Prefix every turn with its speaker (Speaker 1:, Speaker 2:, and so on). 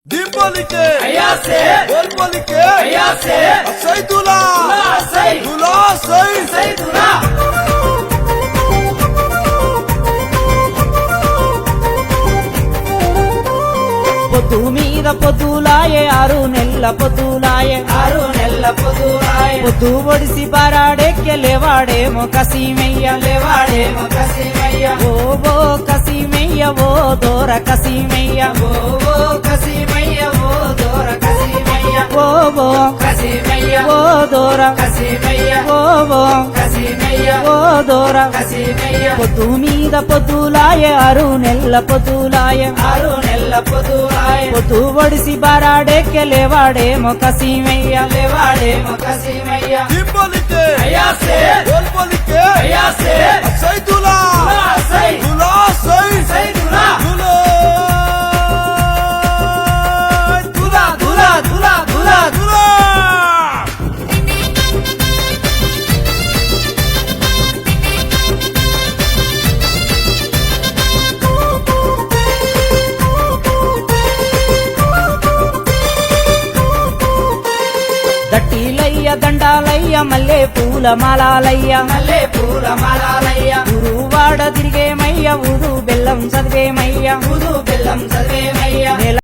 Speaker 1: बोली के बोल के सही दूल्हा सही दूल्हा
Speaker 2: పొద్దు మీద పొద్దులాయే 6 నెలల పొద్దులాయే పొద్దు ఒడిసి బారాడెక్కే లేవాడేమో కసీమయ్య ఓ కసీమయ్య ఓ దోర కసీమయ్య ఓ దోర ఓ దోర పొద్దు మీద పొద్దులాయే 6 నెలల పొద్దులాయే పొద్దు ఒడిసి బారాడెక్కే లేవాడేమో కసీమయ్య
Speaker 1: बोली के बोल के सही दूल्हा सही दूल्हा
Speaker 2: దట్టిలయ్య దండాలయ్య మల్లె పూల మాలాలయ్య గురువాడ తిరిగేమయ్య ఊరు బెల్లం చదివేమయ్య